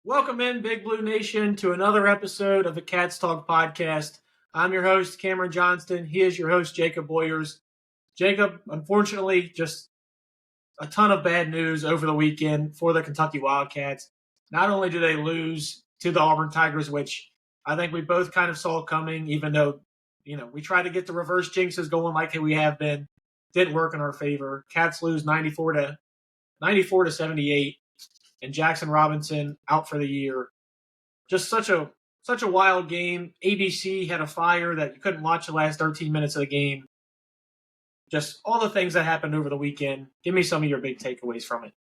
Welcome in, Big Blue Nation, to another episode of the Cats Talk podcast. I'm your host, Cameron Johnston. He is your host, Jacob Boyers. Jacob, unfortunately, just a ton of bad news over the weekend for the Kentucky Wildcats. Not only do they lose to the Auburn Tigers, which I think we both kind of saw coming, even though, we tried to get the reverse jinxes going like we have been. Didn't work in our favor. Cats lose 94 to 78. And Jaxson Robinson out for the year. Just such a wild game. ABC had a fire that you couldn't watch the last 13 minutes of the game. Just all the things that happened over the weekend. Give me some of your big takeaways from it.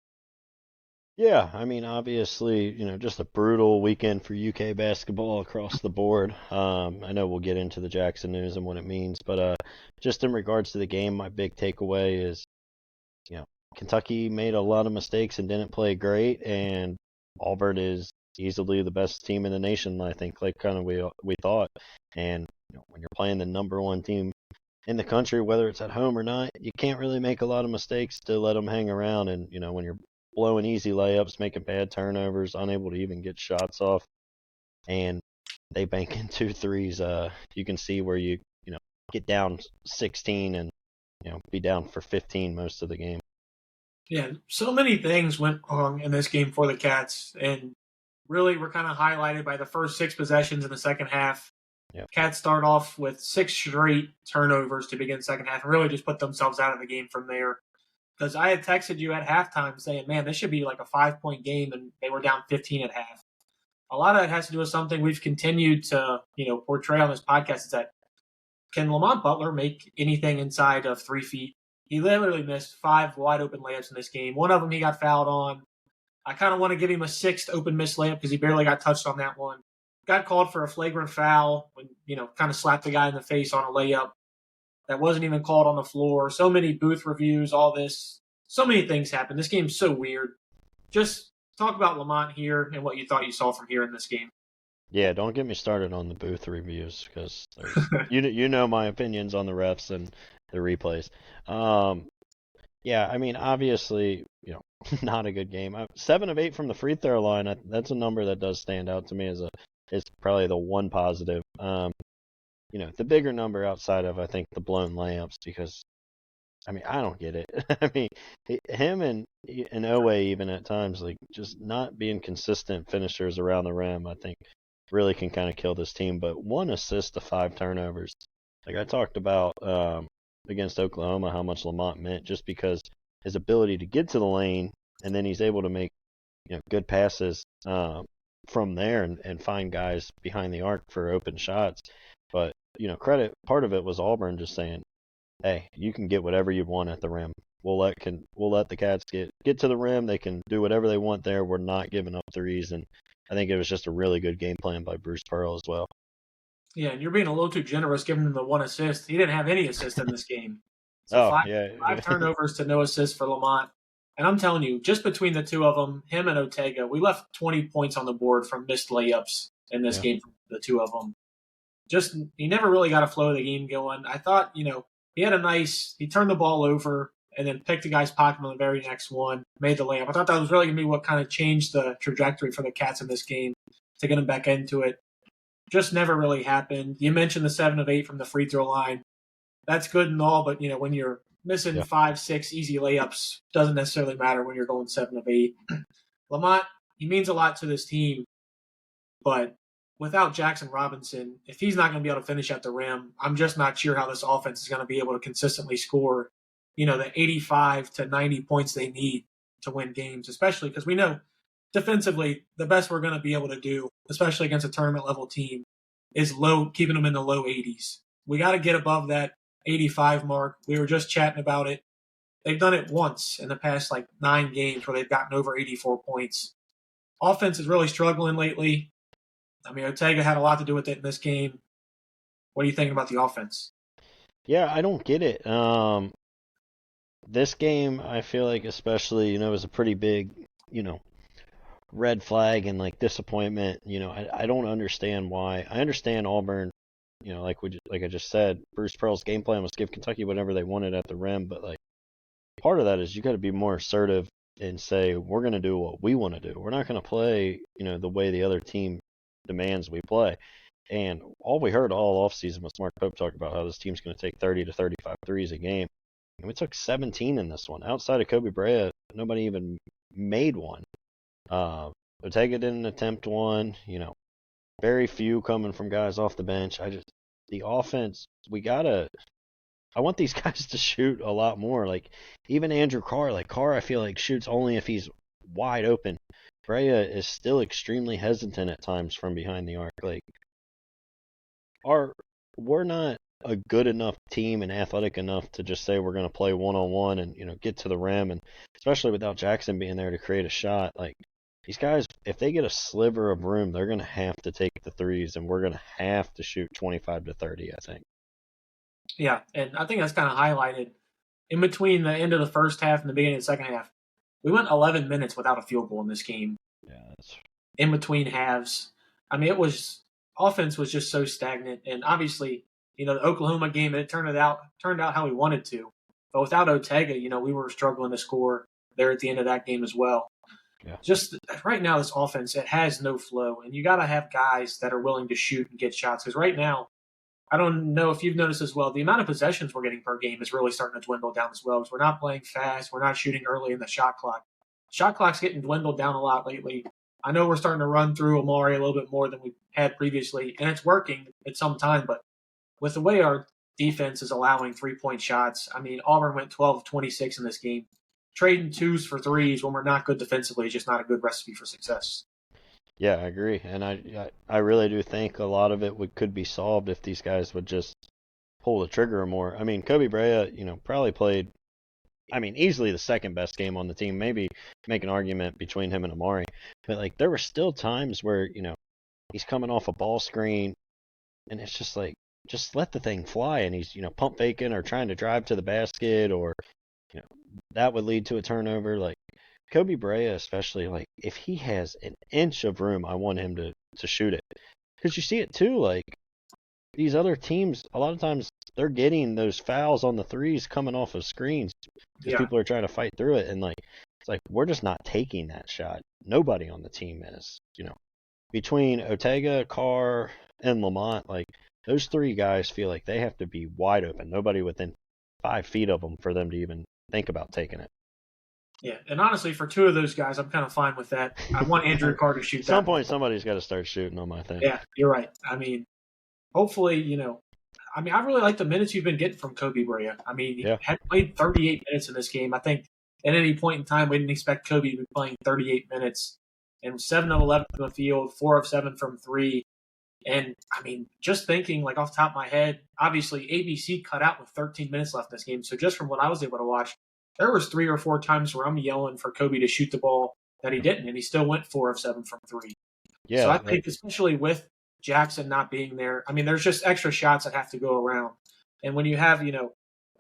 Yeah, obviously, just a brutal weekend for UK basketball across the board. I know we'll get into the Jaxson news and what it means, but just in regards to the game, my big takeaway is, Kentucky made a lot of mistakes and didn't play great, and Auburn is easily the best team in the nation, I think, like kind of we thought. And when you're playing the number one team in the country, whether it's at home or not, you can't really make a lot of mistakes to let them hang around. And when you're blowing easy layups, making bad turnovers, unable to even get shots off, and they bank in 2 threes, you can see where you get down 16 and be down for 15 most of the game. Yeah, so many things went wrong in this game for the Cats, and really were kind of highlighted by the first 6 possessions in the second half. Yep. Cats start off with 6 straight turnovers to begin second half and really just put themselves out of the game from there. Because I had texted you at halftime saying, man, this should be like a 5-point game, and they were down 15 at half. A lot of that has to do with something we've continued to, portray on this podcast, is that can Lamont Butler make anything inside of 3 feet? He literally missed 5 wide-open layups in this game. One of them he got fouled on. I kind of want to give him a 6th open miss layup because he barely got touched on that one. Got called for a flagrant foul when, kind of slapped the guy in the face on a layup that wasn't even called on the floor. So many booth reviews, all this. So many things happened. This game's so weird. Just talk about Lamont here and what you thought you saw from here in this game. Yeah, don't get me started on the booth reviews because you know my opinions on the refs and the replays. Yeah, obviously, not a good game. 7 of 8 from the free throw line. That's a number that does stand out to me as is probably the one positive. The bigger number outside of, I think, the blown layups, because I don't get it. Him and Owe even at times, like, just not being consistent finishers around the rim, I think really can kind of kill this team. But 1 assist to 5 turnovers. Like I talked about against Oklahoma, how much Lamont meant, just because his ability to get to the lane, and then he's able to make good passes from there and find guys behind the arc for open shots. But part of it was Auburn just saying, hey, you can get whatever you want at the rim. We'll let the Cats get to the rim. They can do whatever they want there. We're not giving up threes. And I think it was just a really good game plan by Bruce Pearl as well. Yeah, and you're being a little too generous giving him the 1 assist. He didn't have any assist in this game. So 5 turnovers to no assist for Lamont. And I'm telling you, just between the two of them, him and Ortega, we left 20 points on the board from missed layups in this game from the two of them. Just, he never really got a flow of the game going. I thought, he turned the ball over and then picked the guy's pocket on the very next one, made the layup. I thought that was really going to be what kind of changed the trajectory for the Cats in this game to get them back into it. Just never really happened. You mentioned the 7 of 8 from the free throw line. That's good and all, but when you're missing 5, 6 easy layups, doesn't necessarily matter when you're going 7 of 8. Lamont, he means a lot to this team, but without Jaxson Robinson, if he's not going to be able to finish at the rim, I'm just not sure how this offense is going to be able to consistently score, the 85 to 90 points they need to win games, especially because we know defensively the best we're going to be able to do, especially against a tournament level team, is keeping them in the low 80s. We got to get above that 85 mark. We were just chatting about it. They've done it once in the past 9 games where they've gotten over 84 points. Offense is really struggling lately. Ortega had a lot to do with it in this game. What are you thinking about the offense? Yeah, I don't get it. This game, I feel like especially, was a pretty big, red flag and disappointment. I don't understand why. I understand Auburn, like I just said, Bruce Pearl's game plan was give Kentucky whatever they wanted at the rim, but part of that is you got to be more assertive and say we're going to do what we want to do. We're not going to play, the way the other team demands we play. And all we heard all offseason was Mark Pope talk about how this team's going to take 30 to 35 threes a game. And we took 17 in this one. Outside of Kobe Bryant, nobody even made one. Ortega didn't attempt one. Very few coming from guys off the bench. The offense, I want these guys to shoot a lot more. Like, even Andrew Carr, I feel like shoots only if he's wide open. Brea is still extremely hesitant at times from behind the arc. Like, we're not a good enough team and athletic enough to just say we're going to play one-on-one and, get to the rim. And especially without Jaxson being there to create a shot, like, these guys, if they get a sliver of room, they're going to have to take the threes, and we're going to have to shoot 25 to 30, I think. Yeah, and I think that's kind of highlighted in between the end of the first half and the beginning of the second half. We went 11 minutes without a field goal in this game. Yeah, that's in between halves. I mean, offense was just so stagnant, and obviously, the Oklahoma game, it turned out how we wanted to. But without Ortega, we were struggling to score there at the end of that game as well. Yeah. Just right now, this offense, it has no flow, and you got to have guys that are willing to shoot and get shots. Because right now, I don't know if you've noticed as well, the amount of possessions we're getting per game is really starting to dwindle down as well. Because we're not playing fast, we're not shooting early in the shot clock. Shot clock's getting dwindled down a lot lately. I know we're starting to run through Amari a little bit more than we had previously, and it's working at some time. But with the way our defense is allowing 3-point shots, I mean, Auburn went 12 of 26 in this game. Trading twos for threes when we're not good defensively is just not a good recipe for success. Yeah, I agree, and I really do think a lot of it could be solved if these guys would just pull the trigger more. I mean, Kobe Bryant, probably played, easily the second best game on the team. Maybe make an argument between him and Amari, but like there were still times where he's coming off a ball screen, and it's just like just let the thing fly, and he's pump faking or trying to drive to the basket, or that would lead to a turnover. Like Kobe Bryant, especially, like if he has an inch of room, I want him to shoot it, because you see it too. Like these other teams, a lot of times they're getting those fouls on the threes coming off of screens because people are trying to fight through it, and like it's like we're just not taking that shot. Nobody on the team is. Between Ortega, Carr, and Lamont, like those three guys feel like they have to be wide open. Nobody within 5 feet of them for them to even think about taking it. Yeah, and honestly, for two of those guys, I'm kind of fine with that. I want Andrew Carr to shoot. At some point, somebody's got to start shooting on my thing. Yeah, you're right. I mean, hopefully, I really like the minutes you've been getting from Kobe Bryant. I mean, he had played 38 minutes in this game. I think at any point in time, we didn't expect Kobe to be playing 38 minutes. And 7 of 11 from the field, 4 of 7 from 3. And, just thinking, like, off the top of my head, obviously ABC cut out with 13 minutes left in this game. So just from what I was able to watch, there was 3 or 4 times where I'm yelling for Kobe to shoot the ball that he didn't, and he still went 4 of 7 from 3. Yeah, so I think especially with Jaxson not being there, there's just extra shots that have to go around. And when you have,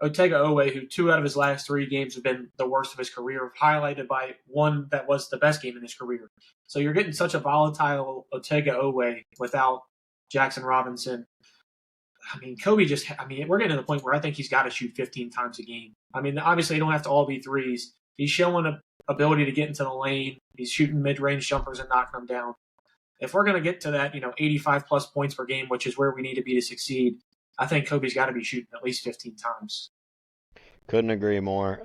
Otega Owe, who 2 out of his last 3 games have been the worst of his career, highlighted by one that was the best game in his career. So you're getting such a volatile Otega Owe without Jaxson Robinson. Kobe we're getting to the point where I think he's got to shoot 15 times a game. Obviously, they don't have to all be threes. He's showing an ability to get into the lane. He's shooting mid-range jumpers and knocking them down. If we're going to get to that, 85-plus points per game, which is where we need to be to succeed, I think Kobe's got to be shooting at least 15 times. Couldn't agree more.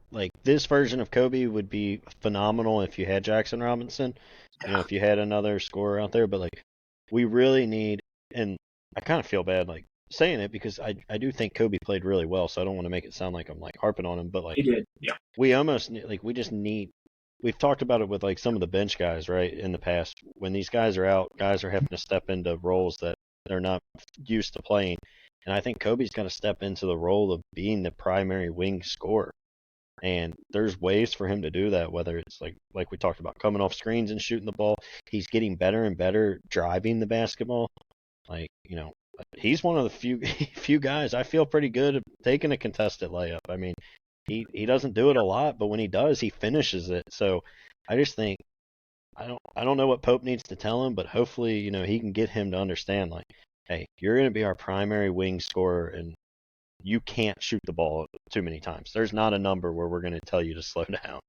Like this version of Kobe would be phenomenal if you had Jaxson Robinson. Yeah. If you had another scorer out there, but like we really need, and I kind of feel bad like saying it because I do think Kobe played really well, so I don't want to make it sound like I'm like harping on him, but like he did. Yeah. We almost like we just need. We've talked about it with like some of the bench guys, right? In the past, when these guys are out, guys are having to step into roles that they're not used to playing. And I think Kobe's got to step into the role of being the primary wing scorer. And there's ways for him to do that, whether it's like we talked about, coming off screens and shooting the ball. He's getting better and better driving the basketball. Like, he's one of the few guys I feel pretty good at taking a contested layup. He doesn't do it a lot, but when he does, he finishes it. So I just think I don't know what Pope needs to tell him, but hopefully, he can get him to understand, like, hey, you're going to be our primary wing scorer, and you can't shoot the ball too many times. There's not a number where we're going to tell you to slow down.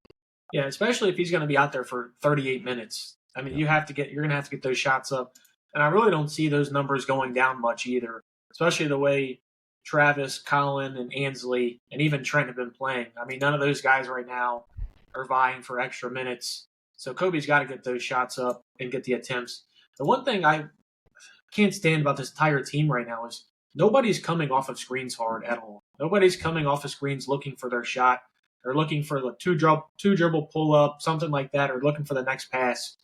Yeah, especially if he's going to be out there for 38 minutes. I mean, Yeah. you're going to have to get those shots up. And I really don't see those numbers going down much either, especially the way Travis, Colin, and Ansley, and even Trent have been playing. I mean, none of those guys right now are vying for extra minutes. So Kobe's got to get those shots up and get the attempts. The one thing I can't stand about this entire team right now is nobody's coming off of screens hard at all. Nobody's coming off of screens looking for their shot or looking for the two dribble pull up, something like that, or looking for the next pass.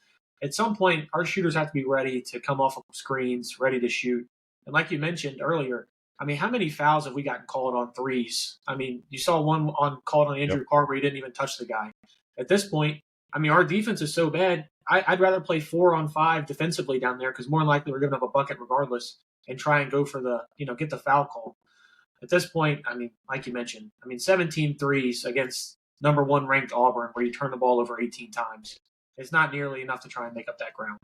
At some point, our shooters have to be ready to come off of screens, ready to shoot. And like you mentioned earlier, I mean, how many fouls have we gotten called on threes? I mean, you saw one called on Andrew Carver. He didn't even touch the guy. At this point, I mean, our defense is so bad. I'd rather play 4-on-5 defensively down there because more than likely we're giving up a bucket regardless and try and go for get the foul call. At this point, I mean, like you mentioned, 17 threes against number 1 ranked Auburn where you turn the ball over 18 times. It's not nearly enough to try and make up that ground.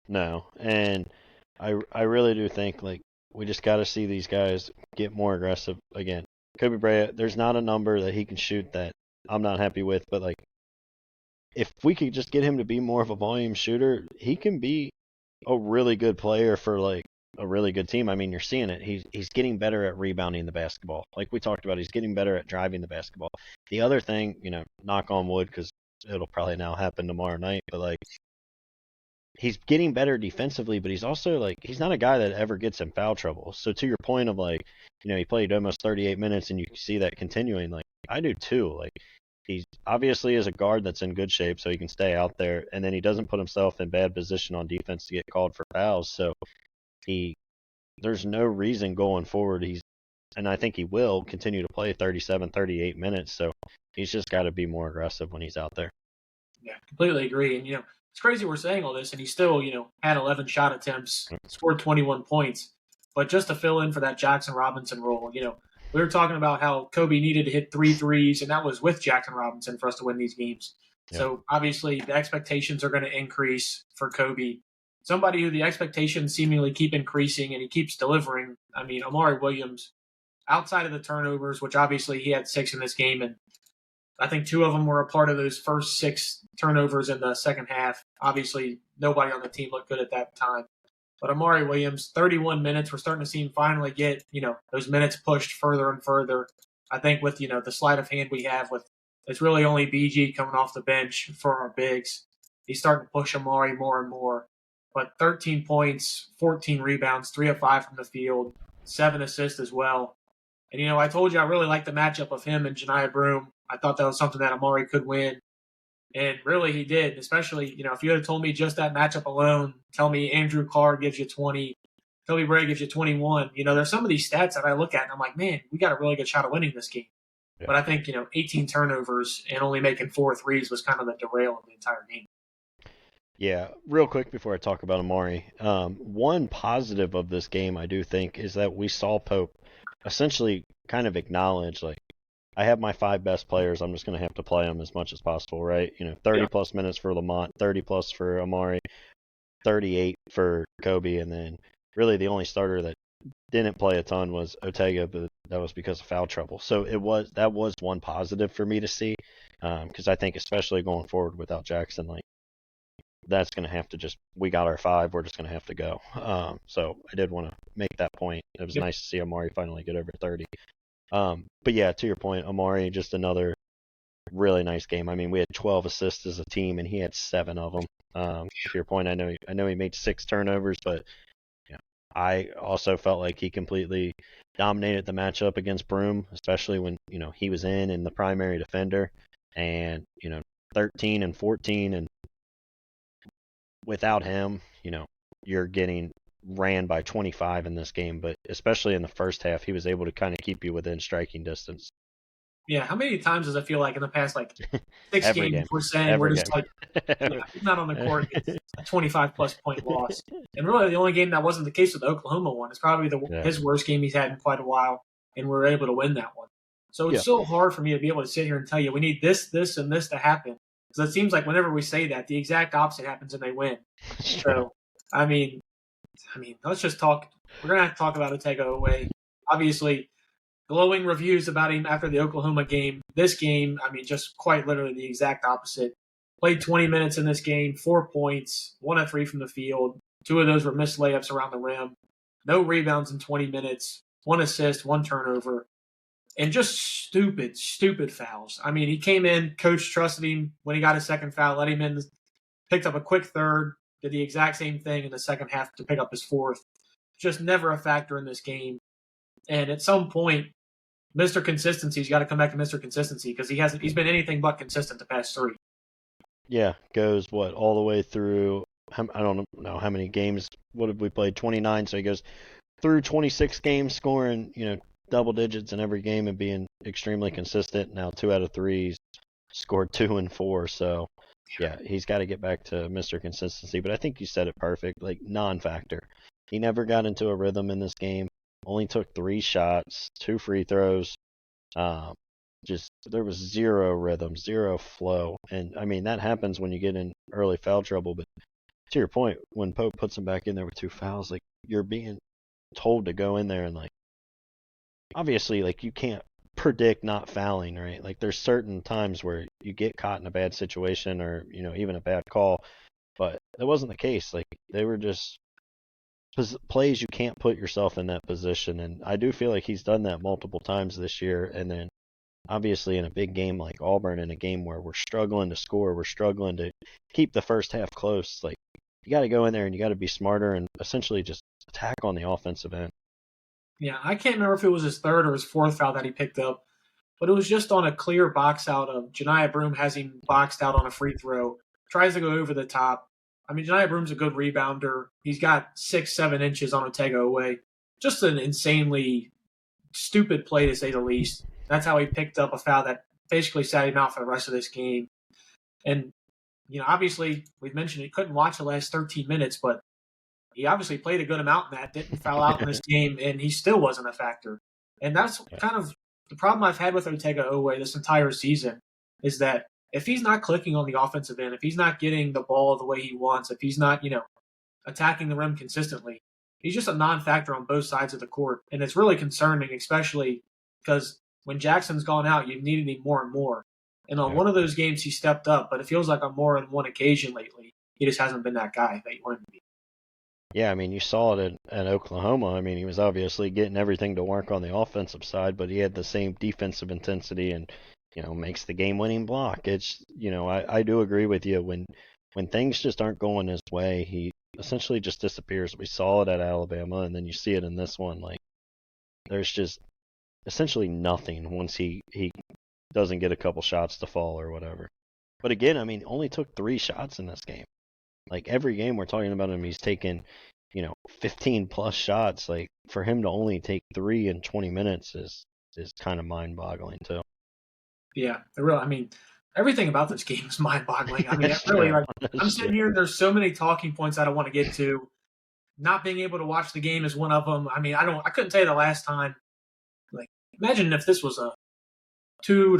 No, and I really do think like we just got to see these guys get more aggressive again. Kobe Bryant, there's not a number that he can shoot that I'm not happy with, but like if we could just get him to be more of a volume shooter, he can be a really good player for like a really good team. I mean, you're seeing it. He's getting better at rebounding the basketball. Like we talked about, he's getting better at driving the basketball. The other thing, knock on wood because it'll probably now happen tomorrow night, but like he's getting better defensively, but he's also like he's not a guy that ever gets in foul trouble. So to your point of like, he played almost 38 minutes and you see that continuing, like I do too. Like he obviously is a guard that's in good shape so he can stay out there, and then he doesn't put himself in bad position on defense to get called for fouls. So there's no reason going forward and I think he will continue to play 37, 38 minutes. So he's just got to be more aggressive when he's out there. Yeah, completely agree. And, it's crazy we're saying all this, and he still, had 11 shot attempts, scored 21 points. But just to fill in for that Jaxson Robinson role, we were talking about how Kobe needed to hit 3 threes, and that was with Jaxson Robinson for us to win these games. Yeah. So obviously the expectations are going to increase for Kobe. Somebody who the expectations seemingly keep increasing and he keeps delivering. I mean, Amari Williams, outside of the turnovers, which obviously he had 6 in this game, and I think 2 of them were a part of those first 6 turnovers in the second half. Obviously, nobody on the team looked good at that time. But Amari Williams, 31 minutes, we're starting to see him finally get, those minutes pushed further and further. I think with, the sleight of hand we have with, it's really only BG coming off the bench for our bigs. He's starting to push Amari more and more. But 13 points, 14 rebounds, 3 of 5 from the field, 7 assists as well. And, I told you I really like the matchup of him and Janiah Broome. I thought that was something that Amari could win. And really he did, especially, if you had told me just that matchup alone, tell me Andrew Carr gives you 20, Kobe Bryant gives you 21. There's some of these stats that I look at and I'm like, man, we got a really good shot of winning this game. Yeah. But I think, 18 turnovers and only making 4 threes was kind of the derail of the entire game. Yeah, real quick before I talk about Amari, one positive of this game I do think is that we saw Pope essentially kind of acknowledge, like, I have my 5 best players. I'm just going to have to play them as much as possible, right? 30-plus minutes for Lamont, 30-plus for Amari, 38 for Kobe, and then really the only starter that didn't play a ton was Ortega, but that was because of foul trouble. So that was one positive for me to see, because I think especially going forward without Jaxson, like, that's going to have to we got our 5, we're just going to have to go. So I did want to make that point. It was nice to see Amari finally get over 30. But yeah, to your point, Amari, just another really nice game. I mean, we had 12 assists as a team, and he had 7 of them. To your point, I know he made 6 turnovers, but I also felt like he completely dominated the matchup against Broome, especially when he was in the primary defender, and 13 and 14, and without him, you're getting ran by 25 in this game, but especially in the first half, he was able to kind of keep you within striking distance. Yeah, how many times does it feel like in the past, 6 games we're saying we're just he's not on the court, it's a 25-plus point loss. And really the only game that wasn't the case with the Oklahoma one. It's probably his worst game he's had in quite a while, and we were able to win that one. So it's so hard for me to be able to sit here and tell you we need this, this, and this to happen. Because it seems like whenever we say that, the exact opposite happens and they win. So, I mean, let's just talk. We're going to have to talk about Ortega away. Obviously, glowing reviews about him after the Oklahoma game. This game, I mean, just quite literally the exact opposite. Played 20 minutes in this game, 4 points, 1 of 3 from the field. 2 of those were missed layups around the rim. No rebounds in 20 minutes, 1 assist, 1 turnover, and just stupid fouls. I mean, he came in, coach trusted him when he got his second foul, let him in, picked up a quick third, did the exact same thing in the second half to pick up his fourth. Just never a factor in this game. And at some point, Mr. Consistency's got to come back to Mr. Consistency because he's been anything but consistent the past 3. Yeah, goes all the way through. I don't know how many games. What have we played? 29. So he goes through 26 games, scoring double digits in every game and being extremely consistent. Now 2 out of 3, scored 2 and 4. So yeah, he's got to get back to Mr. Consistency. But I think you said it perfect. Like non-factor. He never got into a rhythm in this game. Only took 3 shots, 2 free throws. Just there was 0 rhythm, 0 flow, and I mean that happens when you get in early foul trouble. But to your point, when Pope puts him back in there with 2 fouls, like you're being told to go in there and like obviously like you can't predict not fouling, right? Like there's certain times where you get caught in a bad situation or even a bad call, but that wasn't the case. Like they were just plays you can't put yourself in that position, and I do feel like he's done that multiple times this year. And then obviously in a big game like Auburn, in a game where we're struggling to score, we're struggling to keep the first half close, like you got to go in there and you got to be smarter and essentially just attack on the offensive end. Yeah, I can't remember if it was his 3rd or his 4th foul that he picked up, but it was just on a clear box out of Janiah Broome has him boxed out on a free throw, tries to go over the top. I mean, Janiah Broome's a good rebounder. He's got 6-7 inches on Otega away. Just an insanely stupid play, to say the least. That's how he picked up a foul that basically sat him out for the rest of this game. And, obviously, we've mentioned he couldn't watch the last 13 minutes, but he obviously played a good amount in that, didn't foul out in this game, and he still wasn't a factor. And that's kind of the problem I've had with Otega Oweh this entire season is that if he's not clicking on the offensive end, if he's not getting the ball the way he wants, if he's not, attacking the rim consistently, he's just a non-factor on both sides of the court. And it's really concerning, especially because when Jackson's gone out, you've needed him more and more. And on one of those games, he stepped up, but it feels like on more than one occasion lately, he just hasn't been that guy that you want him to be. Yeah, I mean, you saw it at Oklahoma. I mean, he was obviously getting everything to work on the offensive side, but he had the same defensive intensity and, makes the game-winning block. It's, I do agree with you. When things just aren't going his way, he essentially just disappears. We saw it at Alabama, and then you see it in this one. Like, there's just essentially nothing once he doesn't get a couple shots to fall or whatever. But again, I mean, only took 3 shots in this game. Like every game we're talking about him, he's taken, 15 plus shots. Like for him to only take 3 in 20 minutes is kind of mind-boggling too. Yeah, everything about this game is mind-boggling. I mean, I'm sitting here. There's so many talking points I don't want to get to. Not being able to watch the game is one of them. I mean, I couldn't tell you the last time. Like, imagine if this was a 2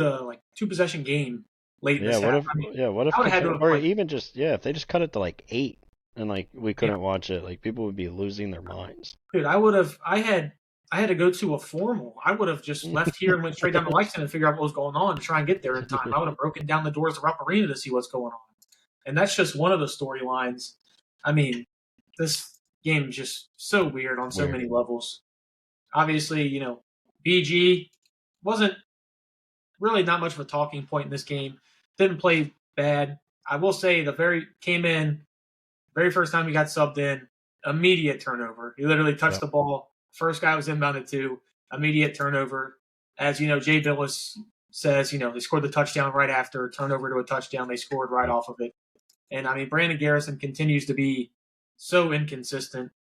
possession game late in this half. If they just cut it to like 8 and like we couldn't watch it, like people would be losing their minds. Dude, I had to go to a formal. I would have just left here and went straight down to Lexington and figure out what was going on to try and get there in time. I would have broken down the doors of Rupp Arena to see what's going on. And that's just one of the storylines. I mean, this game is just so weird on so many levels. Obviously, BG wasn't really not much of a talking point in this game. Didn't play bad. I will say came in, very first time he got subbed in, immediate turnover. He literally touched the ball. First guy was inbounded to, immediate turnover. As Jay Billis says, they scored the touchdown right after, turnover to a touchdown. They scored right off of it. And, I mean, Brandon Garrison continues to be so inconsistent.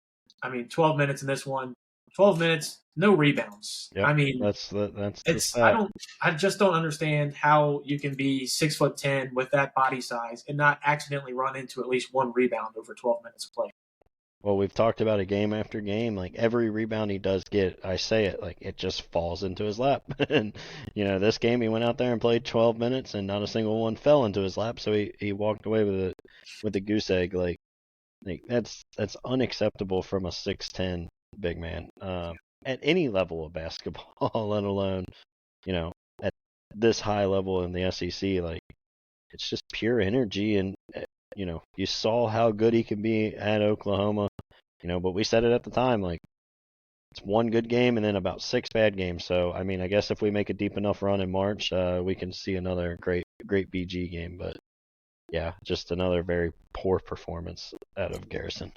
I mean, 12 minutes in this one, 12 minutes, no rebounds. Yep, I mean, I just don't understand how you can be 6'10" with that body size and not accidentally run into at least one rebound over 12 minutes of play. Well, we've talked about it game after game. Like every rebound he does get, I say it, like it just falls into his lap. And this game he went out there and played 12 minutes, and not a single one fell into his lap. So he walked away with a goose egg. Like that's unacceptable from a 6'10" big man. at any level of basketball, let alone, at this high level in the SEC. Like, it's just pure energy, and you saw how good he can be at Oklahoma. But we said it at the time, like, it's one good game and then about 6 bad games. So, I mean, I guess if we make a deep enough run in March, we can see another great BG game. But yeah, just another very poor performance out of Garrison.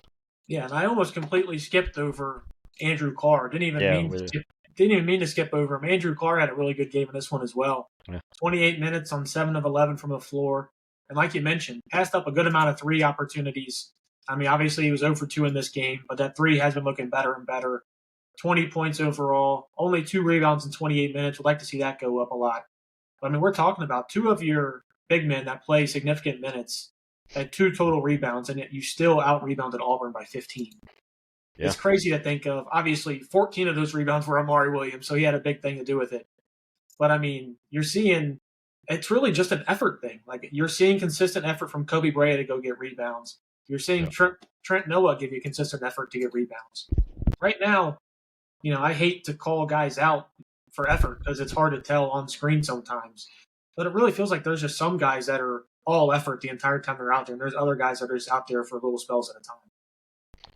Yeah, and I almost completely skipped over Andrew Carr. Didn't even mean to skip over him. Andrew Carr had a really good game in this one as well. Yeah. 28 minutes on 7 of 11 from the floor. And like you mentioned, passed up a good amount of 3 opportunities. I mean, obviously he was 0 for 2 in this game, but that 3 has been looking better and better. 20 points overall, only 2 rebounds in 28 minutes. Would like to see that go up a lot. But, I mean, we're talking about 2 of your big men that play significant minutes at 2 total rebounds, and yet you still out-rebounded Auburn by 15. Yeah. It's crazy to think of. Obviously, 14 of those rebounds were Amari Williams, so he had a big thing to do with it. But, I mean, you're seeing it's really just an effort thing. Like, you're seeing consistent effort from Kobe Brea to go get rebounds. You're seeing Trent Noah give you consistent effort to get rebounds. Right now, I hate to call guys out for effort because it's hard to tell on screen sometimes. But it really feels like there's just some guys that are all effort the entire time they're out there, and there's other guys that are just out there for little spells at a time.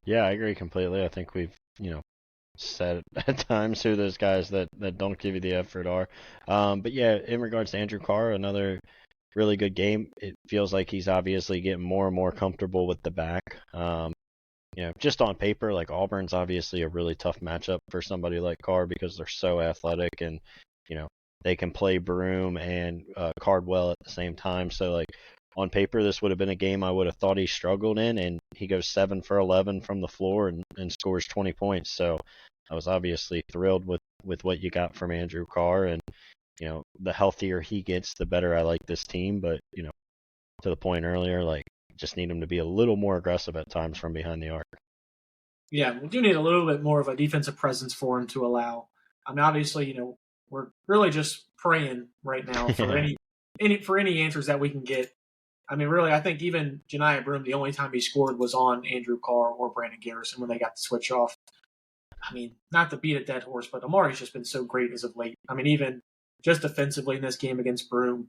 Yeah, I agree completely. I think we've, said at times who those guys that don't give you the effort are. But yeah, in regards to Andrew Carr, another really good game. It feels like he's obviously getting more and more comfortable with the back. Just on paper, like, Auburn's obviously a really tough matchup for somebody like Carr because they're so athletic and, they can play Broom and Cardwell at the same time. So, like, on paper, this would have been a game I would have thought he struggled in, and he goes 7 for 11 from the floor and scores 20 points. So I was obviously thrilled with what you got from Andrew Carr, and, the healthier he gets, the better I like this team. But, to the point earlier, like, just need him to be a little more aggressive at times from behind the arc. Yeah, we do need a little bit more of a defensive presence for him to allow. I mean, obviously, we're really just praying right now for any answers that we can get. I mean, really, I think even Janiah Broom, the only time he scored was on Andrew Carr or Brandon Garrison when they got the switch off. I mean, not to beat a dead horse, but Amari's just been so great as of late. I mean, even just defensively in this game against Broom.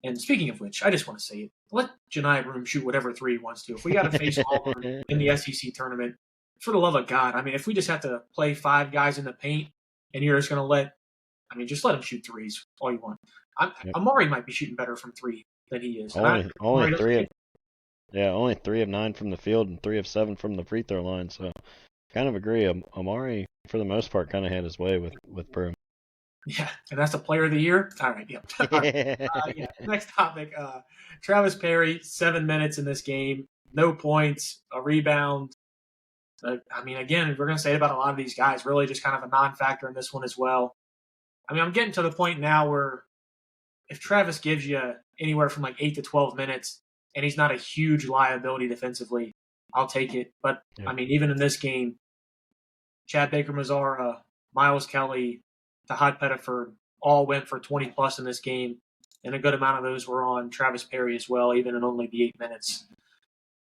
And speaking of which, I just want to say it. Let Janiah Broom shoot whatever 3 he wants to. If we got to face Auburn in the SEC tournament, for the love of God, I mean, if we just have to play 5 guys in the paint and you're just going to just let him shoot 3s all you want. Amari might be shooting better from 3 than he is. Only 3 of 9 from the field and 3 of 7 from the free throw line. So kind of agree. Amari, for the most part, kind of had his way with Broom. Yeah, and that's the player of the year? All right, yeah. Next topic. Travis Perry, 7 minutes in this game. No points, a rebound. I mean, again, we're going to say it about a lot of these guys, really just kind of a non-factor in this one as well. I mean, I'm getting to the point now where if Travis gives you anywhere from like 8 to 12 minutes and he's not a huge liability defensively, I'll take it. But, I mean, even in this game, Chad Baker-Mazara, Miles Kelly, Tahad Pettiford all went for 20-plus in this game, and a good amount of those were on Travis Perry as well, even in only the 8 minutes.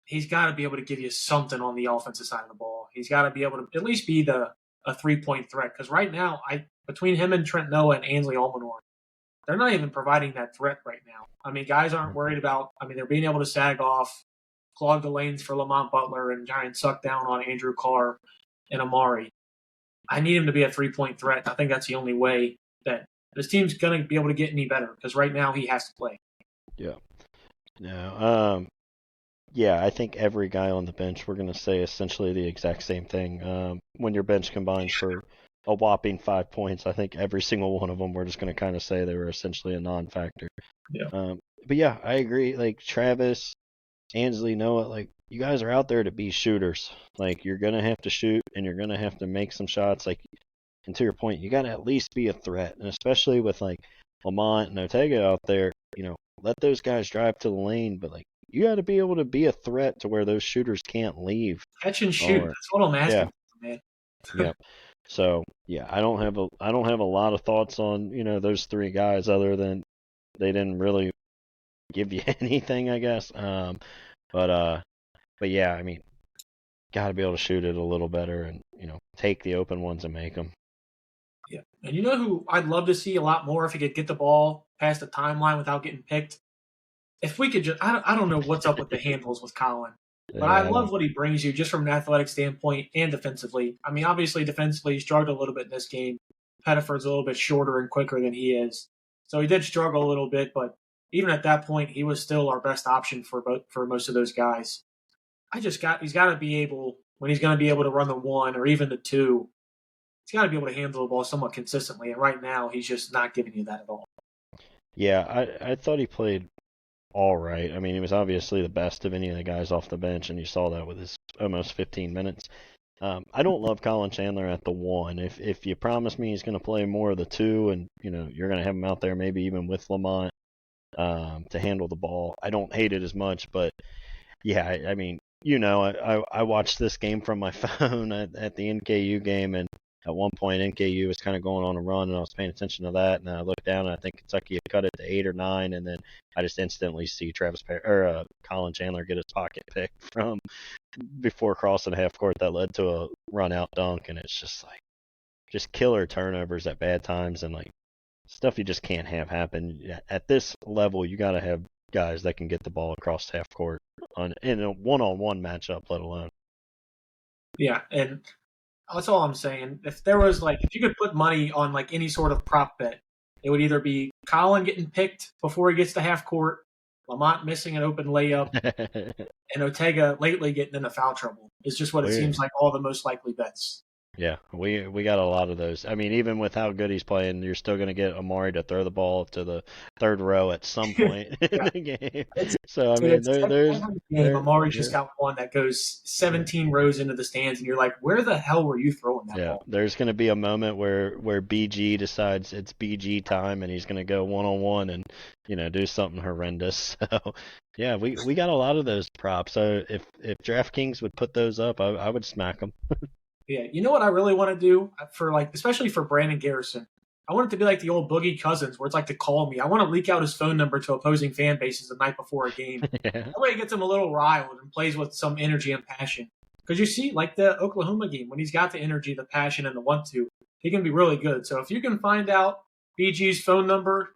He's got to be able to give you something on the offensive side of the ball. He's got to be able to at least be a 3-point threat, because right now, between him and Trent Noah and Ainsley Almanor, they're not even providing that threat right now. I mean, guys aren't worried about – they're being able to sag off, clog the lanes for Lamont Butler, and try and suck down on Andrew Carr and Amari. I need him to be a 3-point threat. I think that's the only way that this team's going to be able to get any better, because right now he has to play. Yeah. No. Yeah, I think every guy on the bench, we're going to say essentially the exact same thing. When your bench combines for a whopping 5 points, I think every single one of them, we're just going to kind of say they were essentially a non-factor. Yeah. But yeah, I agree. Like, Travis, Ainsley, Noah, like, you guys are out there to be shooters. Like, you're going to have to shoot, and you're going to have to make some shots. Like, and to your point, you got to at least be a threat. And especially with, like, Lamont and Ortega out there, let those guys drive to the lane. But, like, you got to be able to be a threat to where those shooters can't leave. Catch and shoot. That's what I'm asking for, man. Yeah. So, yeah, I don't have a lot of thoughts on, those 3 guys other than they didn't really give you anything, I guess. But yeah, I mean, got to be able to shoot it a little better and, take the open ones and make them. Yeah. And you know who I'd love to see a lot more if he could get the ball past the timeline without getting picked? If we could just, I don't know what's up with the handles with Colin, but I Yeah, love what he brings you just from an athletic standpoint and defensively. I mean, obviously, defensively, he struggled a little bit in this game. Pettiford's a little bit shorter and quicker than he is. So he did struggle a little bit, but even at that point, he was still our best option for most of those guys. He's got to be able, when he's going to be able to run the one or even the two, he's got to be able to handle the ball somewhat consistently. And right now, he's just not giving you that at all. yeah. I thought he played all right. I mean, he was obviously the best of any of the guys off the bench, and you saw that with his almost 15 minutes. I don't love Colin Chandler at the one. If you promise me he's going to play more of the two, and you're going to have him out there maybe even with Lamont to handle the ball, I don't hate it as much. But yeah, I mean, I watched this game from my phone at the NKU game, and at one point NKU was kind of going on a run, and I was paying attention to that, and I looked down, and I think Kentucky had cut it to 8 or 9, and then I just instantly see Colin Chandler get his pocket pick from before crossing half court that led to a run out dunk, and it's just like just killer turnovers at bad times and like stuff you just can't have happen. At this level, you got to have guys that can get the ball across half court in a one-on-one matchup, let alone. Yeah, and that's all I'm saying. If you could put money on like any sort of prop bet, it would either be Colin getting picked before he gets to half court, Lamont missing an open layup, and Ortega lately getting into foul trouble. It's just what it seems like all the most likely bets. Yeah, we got a lot of those. I mean, even with how good he's playing, you're still going to get Amari to throw the ball to the third row at some point in the game. So, I mean, there's Amari's just got one that goes 17 rows into the stands, and you're like, where the hell were you throwing that ball? There's going to be a moment where BG decides it's BG time, and he's going to go one-on-one and, do something horrendous. So, yeah, we got a lot of those props. So if DraftKings would put those up, I would smack them. Yeah, you know what I really want to do especially for Brandon Garrison? I want it to be like the old Boogie Cousins, where it's like to call me. I want to leak out his phone number to opposing fan bases the night before a game. Yeah. That way, it gets him a little riled and plays with some energy and passion. Because you see, like the Oklahoma game, when he's got the energy, the passion, and the want-to, he can be really good. So if you can find out BG's phone number,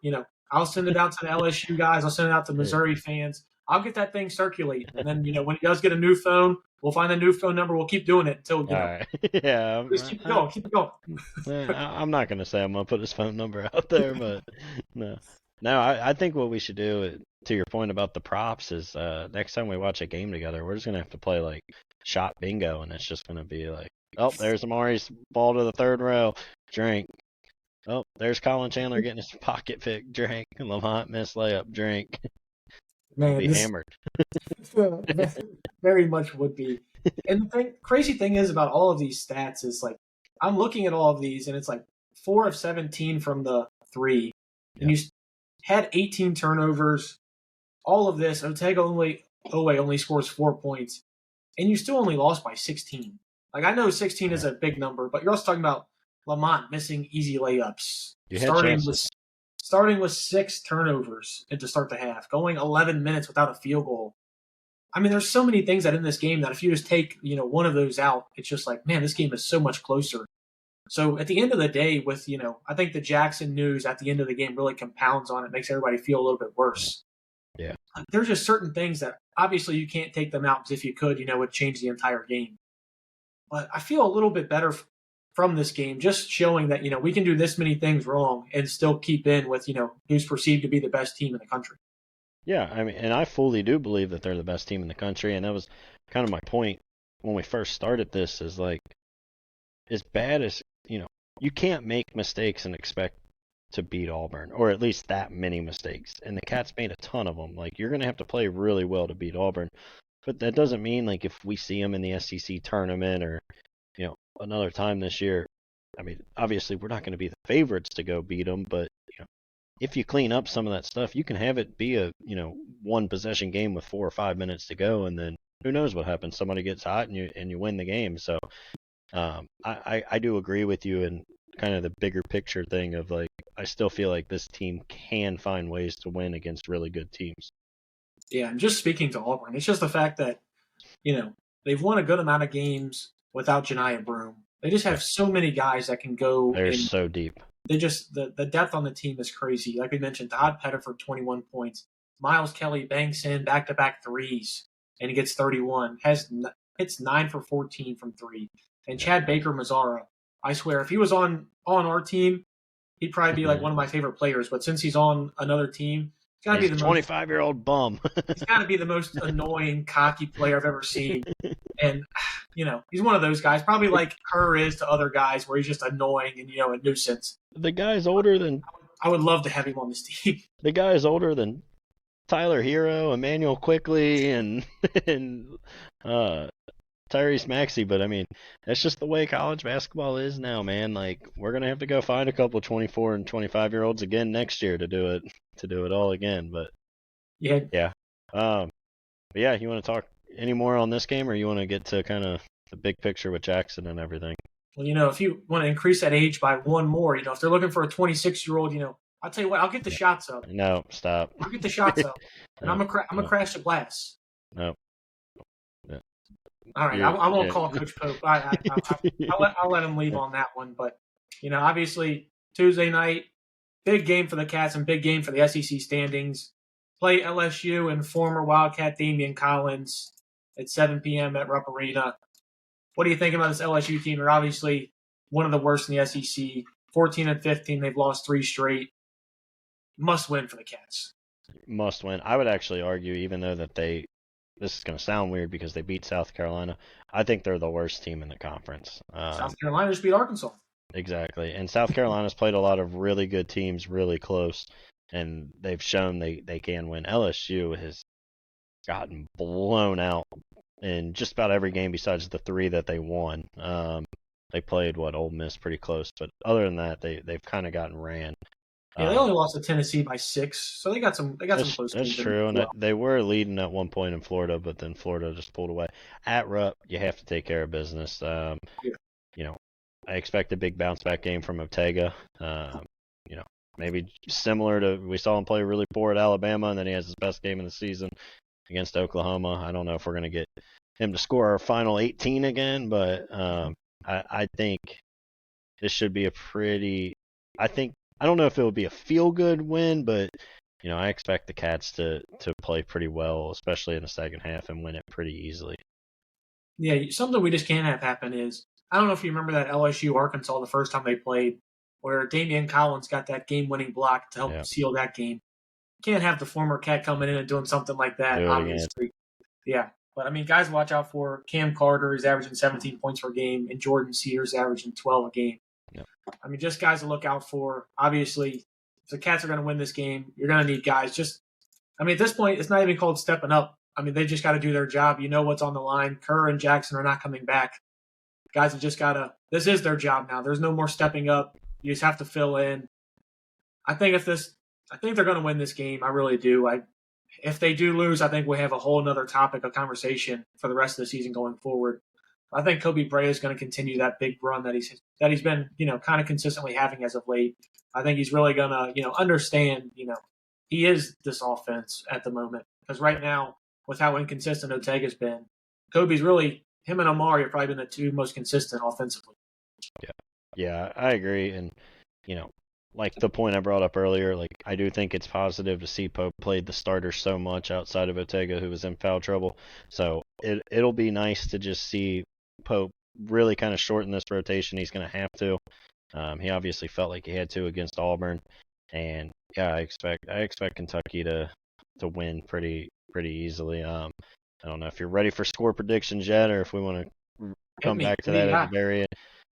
I'll send it out to the LSU guys. I'll send it out to Missouri fans. I'll get that thing circulate. And then, when he does get a new phone, we'll find a new phone number. We'll keep doing it until, right. Yeah. Just keep it going. I'm not going to say I'm going to put his phone number out there, but no. No, I think what we should do, to your point about the props, is next time we watch a game together, we're just going to have to play, like, shot bingo, and it's just going to be like, oh, there's Amari's ball to the third row, drink. Oh, there's Colin Chandler getting his pocket pick, drink. Lamont missed layup, drink. Man, be hammered. Very much would be. And the crazy thing is about all of these stats is like I'm looking at all of these and it's like 4 of 17 from the 3, and you had 18 turnovers. All of this, Owe only scores 4 points, and you still only lost by 16. Like I know 16 is a big number, but you're also talking about Lamont missing easy layups. Starting with 6 turnovers to start the half, going 11 minutes without a field goal. I mean, there's so many things that in this game that if you just take, one of those out, it's just like, man, this game is so much closer. So at the end of the day, with, I think the Jaxson news at the end of the game really compounds on it, makes everybody feel a little bit worse. Yeah. There's just certain things that obviously you can't take them out because if you could, it would change the entire game. But I feel a little bit better from this game, just showing that, we can do this many things wrong and still keep in with, who's perceived to be the best team in the country. Yeah, I mean, and I fully do believe that they're the best team in the country, and that was kind of my point when we first started this, is like, as bad as, you can't make mistakes and expect to beat Auburn, or at least that many mistakes, and the Cats made a ton of them. Like, you're going to have to play really well to beat Auburn, but that doesn't mean, like, if we see them in the SEC tournament or, another time this year, I mean, obviously we're not going to be the favorites to go beat them, but if you clean up some of that stuff, you can have it be a one possession game with 4 or 5 minutes to go, and then who knows what happens? Somebody gets hot and you win the game. So I do agree with you in kind of the bigger picture thing of like I still feel like this team can find ways to win against really good teams. Yeah, and just speaking to Auburn, it's just the fact that they've won a good amount of games without Janiah Broome. They just have so many guys that can go. They're so deep. They just the depth on the team is crazy. Like we mentioned, Todd Pettiford, 21 points. Miles Kelly banks in back-to-back threes, and he gets 31. Hits 9 for 14 from three. And Chad Baker-Mazara, I swear, if he was on our team, he'd probably be like one of my favorite players. But since he's on another team, he's got to be the 25-year-old bum. He's got to be the most annoying, cocky player I've ever seen. And, he's one of those guys, probably like Kerr is to other guys, where he's just annoying and, a nuisance. The guy's older than... I would love to have him on this team. The guy's older than Tyler Hero, Emmanuel Quickly, and Tyrese Maxey. But, I mean, that's just the way college basketball is now, man. Like, we're going to have to go find a couple of 24 and 25-year-olds again next year to do it all again. But, yeah. But, yeah, you want to talk any more on this game, or you want to get to kind of the big picture with Jaxson and everything? Well, if you want to increase that age by one more, if they're looking for a 26-year-old, I'll tell you what, I'll get the shots up. No, stop. I'll get the shots up, and I'm gonna crash the glass. No. All right, I won't call Coach Pope. I'll let him leave on that one. But obviously Tuesday night, big game for the Cats and big game for the SEC standings. Play LSU and former Wildcat Damian Collins at 7 p.m. at Rupp Arena. What do you think about this LSU team? They're obviously one of the worst in the SEC. 14 and 15, they've lost 3 straight. Must win for the Cats. Must win. I would actually argue, even though that this is going to sound weird because they beat South Carolina, I think they're the worst team in the conference. South Carolina just beat Arkansas. Exactly. And South Carolina's played a lot of really good teams really close, and they've shown they can win. LSU has gotten blown out in just about every game besides the 3 that they won. They played Ole Miss pretty close, but other than that, they've kind of gotten ran. Yeah, they only lost to Tennessee by 6, so they got some close games. That's true, and they were leading at one point in Florida, but then Florida just pulled away. At Rupp, you have to take care of business. I expect a big bounce back game from Ortega. Maybe similar to we saw him play really poor at Alabama, and then he has his best game of the season against Oklahoma. I don't know if we're going to get him to score our final 18 again, but I think this should be a pretty. I don't know if it will be a feel-good win, but I expect the Cats to play pretty well, especially in the second half, and win it pretty easily. Yeah, something we just can't have happen is, I don't know if you remember that LSU Arkansas the first time they played, where Damian Collins got that game-winning block to help seal that game. Can't have the former Cat coming in and doing something like that, obviously. Yeah, but guys, watch out for Cam Carter. He's averaging 17 points per game, and Jordan Sears averaging 12 a game. Yep. Just guys to look out for. Obviously, if the Cats are going to win this game, you're going to need guys. At this point, it's not even called stepping up. They just got to do their job. You know what's on the line. Kerr and Jaxson are not coming back. Guys have just got to – this is their job now. There's no more stepping up. You just have to fill in. I think they're going to win this game. I really do. If they do lose, I think we have a whole other topic of conversation for the rest of the season going forward. I think Kobe Brea is going to continue that big run that he's been, kind of consistently having as of late. I think he's really going to, understand, he is this offense at the moment. Because right now, with how inconsistent Ortega's been, Kobe's really, him and Amari have probably been the 2 most consistent offensively. Yeah, I agree. And, like the point I brought up earlier, like I do think it's positive to see Pope played the starter so much outside of Ortega, who was in foul trouble. So it'll be nice to just see Pope really kind of shorten this rotation. He's going to have to. He obviously felt like he had to against Auburn, and I expect Kentucky to win pretty easily. I don't know if you're ready for score predictions yet, or if we want to come back to that at the very end.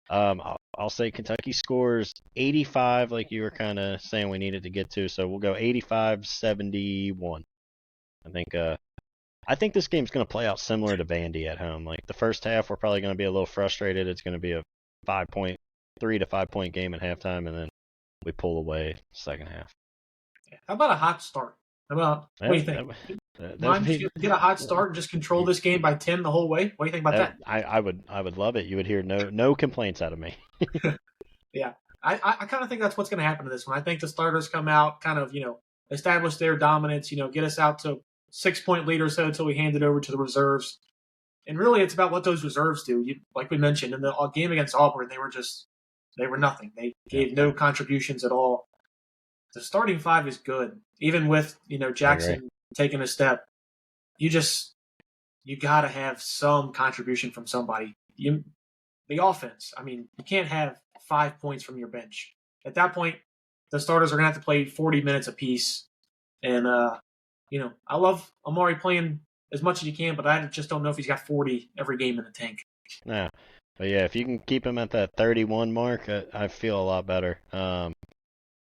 I'll say Kentucky scores 85, like you were kind of saying we needed to get to. So we'll go 85-71. I think this game's going to play out similar to Vandy at home. Like the first half, we're probably going to be a little frustrated. It's going to be a 3 to 5 point game at halftime, and then we pull away second half. How about a hot start? What do you think? Get a hot start and just control this game by 10 the whole way? What do you think about that? I would love it. You would hear no complaints out of me. Yeah. I kind of think that's what's going to happen to this one. I think the starters come out, kind of, establish their dominance, get us out to 6-point lead or so until we hand it over to the reserves. And really, it's about what those reserves do. Like we mentioned in the game against Auburn, they were nothing. They gave no contributions at all. The starting five is good, even with Jaxson taking a step. You got to have some contribution from somebody. The offense. I mean, you can't have 5 points from your bench. At that point, the starters are going to have to play 40 minutes apiece. And, I love Amari playing as much as you can, but I just don't know if he's got 40 every game in the tank. Yeah. But yeah, if you can keep him at that 31 mark, I feel a lot better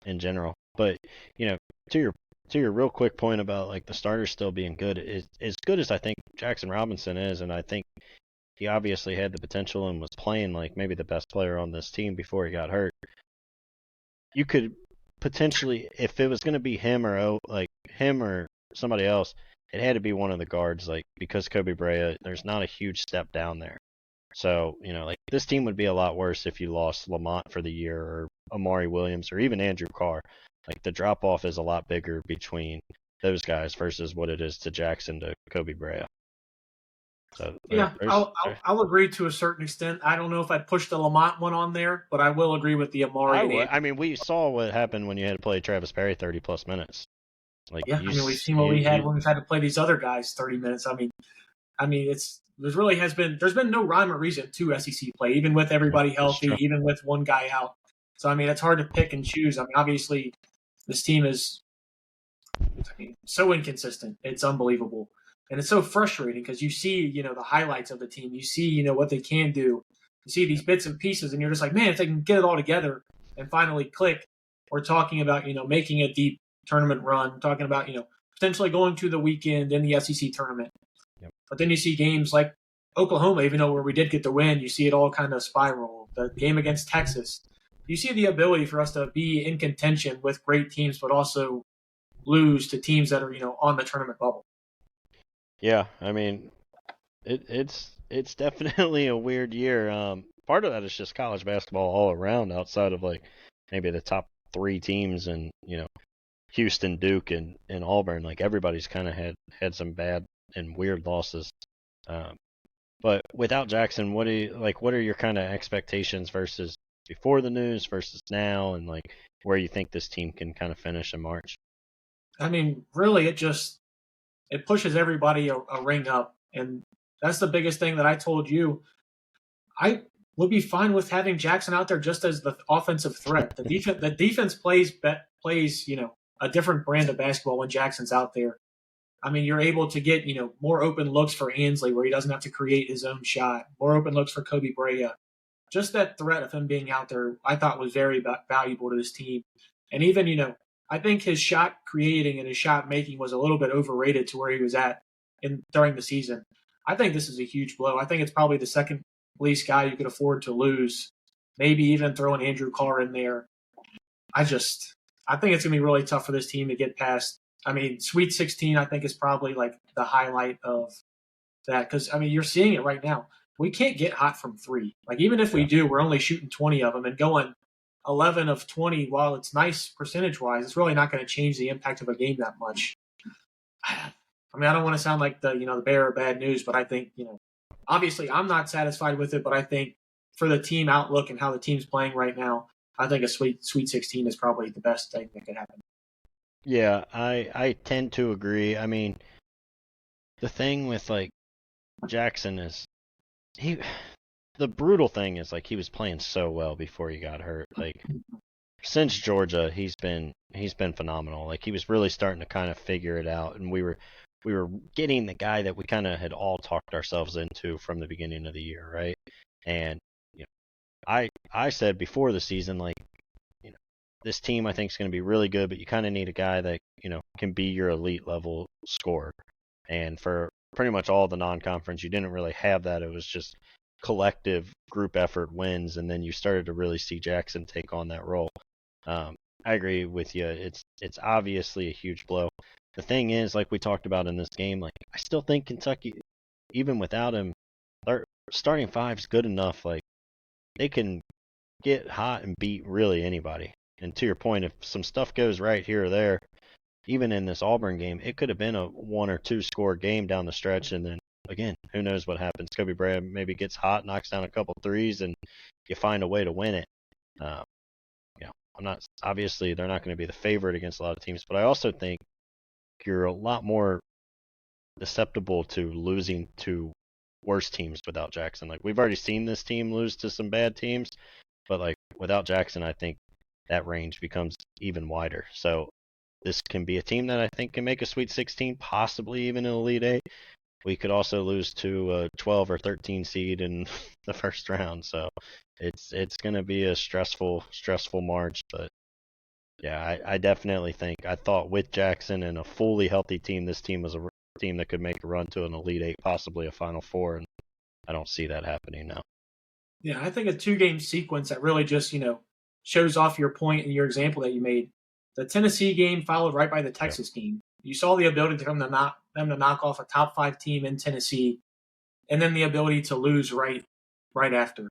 in general. But, to your real quick point about like the starters still being good, as good as I think Jaxson Robinson is, and I think he obviously had the potential and was playing like maybe the best player on this team before he got hurt. You could potentially, if it was going to be him or somebody else, it had to be one of the guards, like because Kobe Brea, there's not a huge step down there. So, like this team would be a lot worse if you lost Lamont for the year or Amari Williams or even Andrew Carr. Like the drop off is a lot bigger between those guys versus what it is to Jaxson to Kobe Brea. So yeah, I'll agree to a certain extent. I don't know if I'd push the Lamont one on there, but I will agree with the Amari. I mean, we saw what happened when you had to play Travis Perry 30-plus minutes. Like, yeah, we've seen what we had when we've had to play these other guys 30 minutes. I mean, there's been no rhyme or reason to SEC play, even with everybody healthy, even with one guy out. So I mean, it's hard to pick and choose. I mean, obviously, this team is so inconsistent. It's unbelievable. And it's so frustrating because you see, the highlights of the team. You see, what they can do. You see these bits and pieces, and you're just like, man, if they can get it all together and finally click, we're talking about, making a deep tournament run, talking about, potentially going to the weekend in the SEC tournament. Yep. But then you see games like Oklahoma, even though where we did get the win, you see it all kind of spiral. The game against Texas, you see the ability for us to be in contention with great teams, but also lose to teams that are, on the tournament bubble. Yeah, I mean, it's definitely a weird year. Part of that is just college basketball all around, outside of like maybe the top 3 teams and Houston, Duke, and Auburn. Like everybody's kind of had some bad and weird losses. But without Jaxson, what are your kind of expectations versus before the news versus now, and like where you think this team can kind of finish in March? I mean, really, it pushes everybody a ring up, and that's the biggest thing that I told you. I would be fine with having Jaxson out there just as the offensive threat. The defense plays a different brand of basketball when Jackson's out there. I mean, you're able to get more open looks for Ansley where he doesn't have to create his own shot. More open looks for Kobe Brea. Just that threat of him being out there, I thought was very valuable to this team. And even I think his shot creating and his shot making was a little bit overrated to where he was at during the season. I think this is a huge blow. I think it's probably the second least guy you could afford to lose. Maybe even throwing Andrew Carr in there. I think it's going to be really tough for this team to get past. I mean, Sweet 16, I think, is probably like the highlight of that because, I mean, you're seeing it right now. We can't get hot from 3. Like, even if we do, we're only shooting 20 of them and going 11 of 20. While it's nice percentage-wise, it's really not going to change the impact of a game that much. I mean, I don't want to sound like the bearer of bad news, but I think, obviously I'm not satisfied with it, but I think for the team outlook and how the team's playing right now, I think a Sweet 16 is probably the best thing that could happen. Yeah, I tend to agree. I mean, the thing with like Jaxson is the brutal thing is like he was playing so well before he got hurt. Like since Georgia, he's been phenomenal. Like he was really starting to kind of figure it out, and we were getting the guy that we kind of had all talked ourselves into from the beginning of the year, right? And I said before the season, like, this team I think is going to be really good, but you kind of need a guy that, can be your elite level scorer. And for pretty much all the non-conference, you didn't really have that. It was just collective group effort wins, and then you started to really see Jaxson take on that role. I agree with you. It's obviously a huge blow. The thing is, like we talked about in this game, like I still think Kentucky, even without him, their starting 5 is good enough. Like they can get hot and beat really anybody. And to your point, if some stuff goes right here or there, even in this Auburn game, it could have been a 1 or 2 score game down the stretch, and then again, who knows what happens? Kobe Bryant maybe gets hot, knocks down a couple threes, and you find a way to win it. I'm not obviously they're not going to be the favorite against a lot of teams, but I also think you're a lot more susceptible to losing to worse teams without Jaxson. Like we've already seen this team lose to some bad teams, but like without Jaxson, I think that range becomes even wider. So this can be a team that I think can make a Sweet 16, possibly even an Elite 8. We could also lose to a 12 or 13 seed in the first round. So it's going to be a stressful march. But yeah, I definitely think I thought with Jaxson and a fully healthy team, this team was a team that could make a run to an Elite 8, possibly a Final Four, and I don't see that happening now. Yeah, I think a 2-game sequence that really just, shows off your point and your example that you made. The Tennessee game followed right by the Texas game. You saw the ability to them to knock off a top 5 team in Tennessee, and then the ability to lose right after.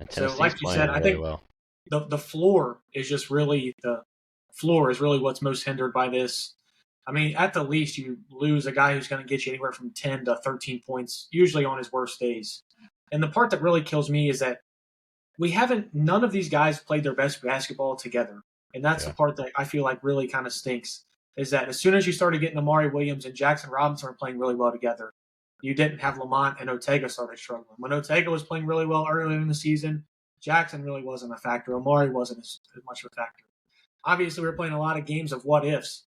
So, like you said, I think the floor is just really what's most hindered by this. I mean, at the least, you lose a guy who's going to get you anywhere from 10 to 13 points, usually on his worst days. And the part that really kills me is that none of these guys played their best basketball together. And that's the part that I feel like really kind of stinks, is that as soon as you started getting Amari Williams and Jaxson Robinson were playing really well together, you didn't have Lamont and Ortega started struggling. When Ortega was playing really well earlier in the season, Jaxson really wasn't a factor. Amari wasn't as much of a factor. Obviously, we're playing a lot of games of what ifs.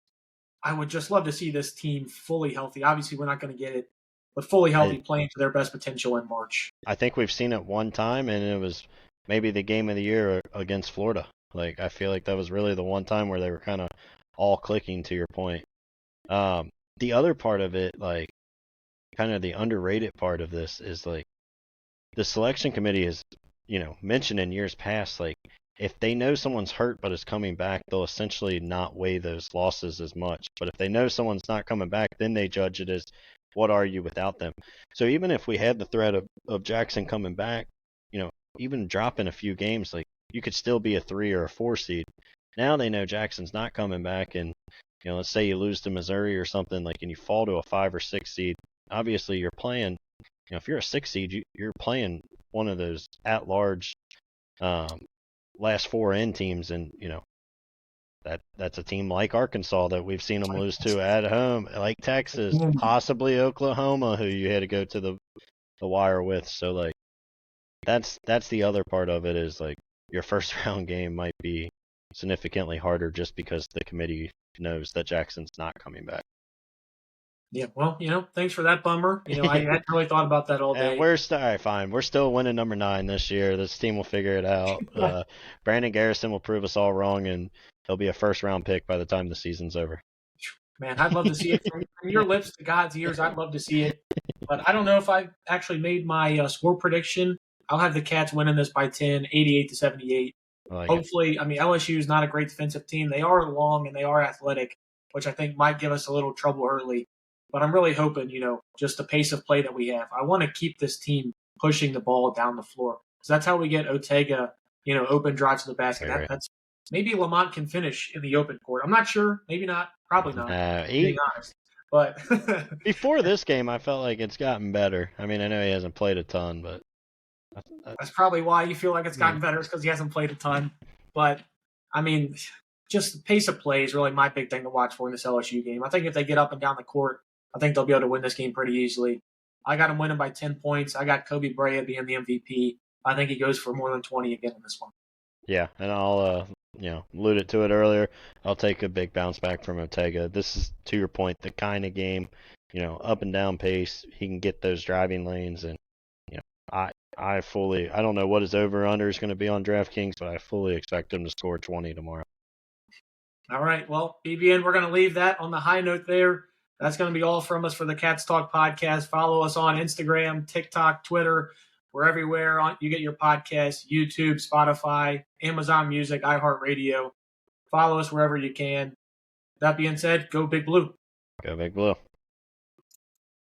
I would just love to see this team fully healthy. Obviously, we're not going to get it, but fully healthy, playing to their best potential in March. I think we've seen it one time, and it was maybe the game of the year against Florida. Like, I feel like that was really the one time where they were kind of all clicking, to your point. The other part of it, like, kind of the underrated part of this is, like, the selection committee is, mentioned in years past, like, if they know someone's hurt but is coming back, they'll essentially not weigh those losses as much. But if they know someone's not coming back, then they judge it as, what are you without them? So even if we had the threat of Jaxson coming back, even dropping a few games, like, you could still be a 3 or a 4 seed. Now they know Jackson's not coming back, and let's say you lose to Missouri or something, like, and you fall to a 5 or 6 seed. Obviously, you're playing. If you're a 6 seed, you're playing one of those at-large last 4 in teams, and that's a team like Arkansas that we've seen them lose to at home, like Texas, possibly Oklahoma, who you had to go to the wire with. So, like, that's the other part of it, is like your first round game might be significantly harder just because the committee knows that Jackson's not coming back. Yeah, well, thanks for that bummer. I hadn't really thought about that all day. And all right, fine. We're still winning number 9 this year. This team will figure it out. Brandon Garrison will prove us all wrong, and he'll be a first-round pick by the time the season's over. Man, I'd love to see it from your lips to God's ears. I'd love to see it, but I don't know if I actually made my score prediction. I'll have the Cats winning this by 10, 88-78. Hopefully, I mean, LSU is not a great defensive team. They are long and they are athletic, which I think might give us a little trouble early. But I'm really hoping, just the pace of play that we have. I want to keep this team pushing the ball down the floor. So that's how we get Ortega, open drives to the basket. That's maybe Lamont can finish in the open court. I'm not sure. Maybe not. Probably not. Being honest. But before this game, I felt like it's gotten better. I mean, I know he hasn't played a ton, but that's probably why you feel like it's gotten better, is because he hasn't played a ton. But I mean, just the pace of play is really my big thing to watch for in this LSU game. I think if they get up and down the court, I think they'll be able to win this game pretty easily. I got them winning by 10 points. I got Kobe Bryant being the MVP. I think he goes for more than 20 again in this one. Yeah, and I'll, alluded to it earlier. I'll take a big bounce back from Ortega. This is, to your point, the kind of game, up and down pace. He can get those driving lanes, and I don't know what his over-under is going to be on DraftKings, but I fully expect him to score 20 tomorrow. All right, well, BBN, we're going to leave that on the high note there. That's going to be all from us for the Cats Talk podcast. Follow us on Instagram, TikTok, Twitter. We're everywhere. You get your podcasts, YouTube, Spotify, Amazon Music, iHeartRadio. Follow us wherever you can. That being said, go Big Blue. Go Big Blue.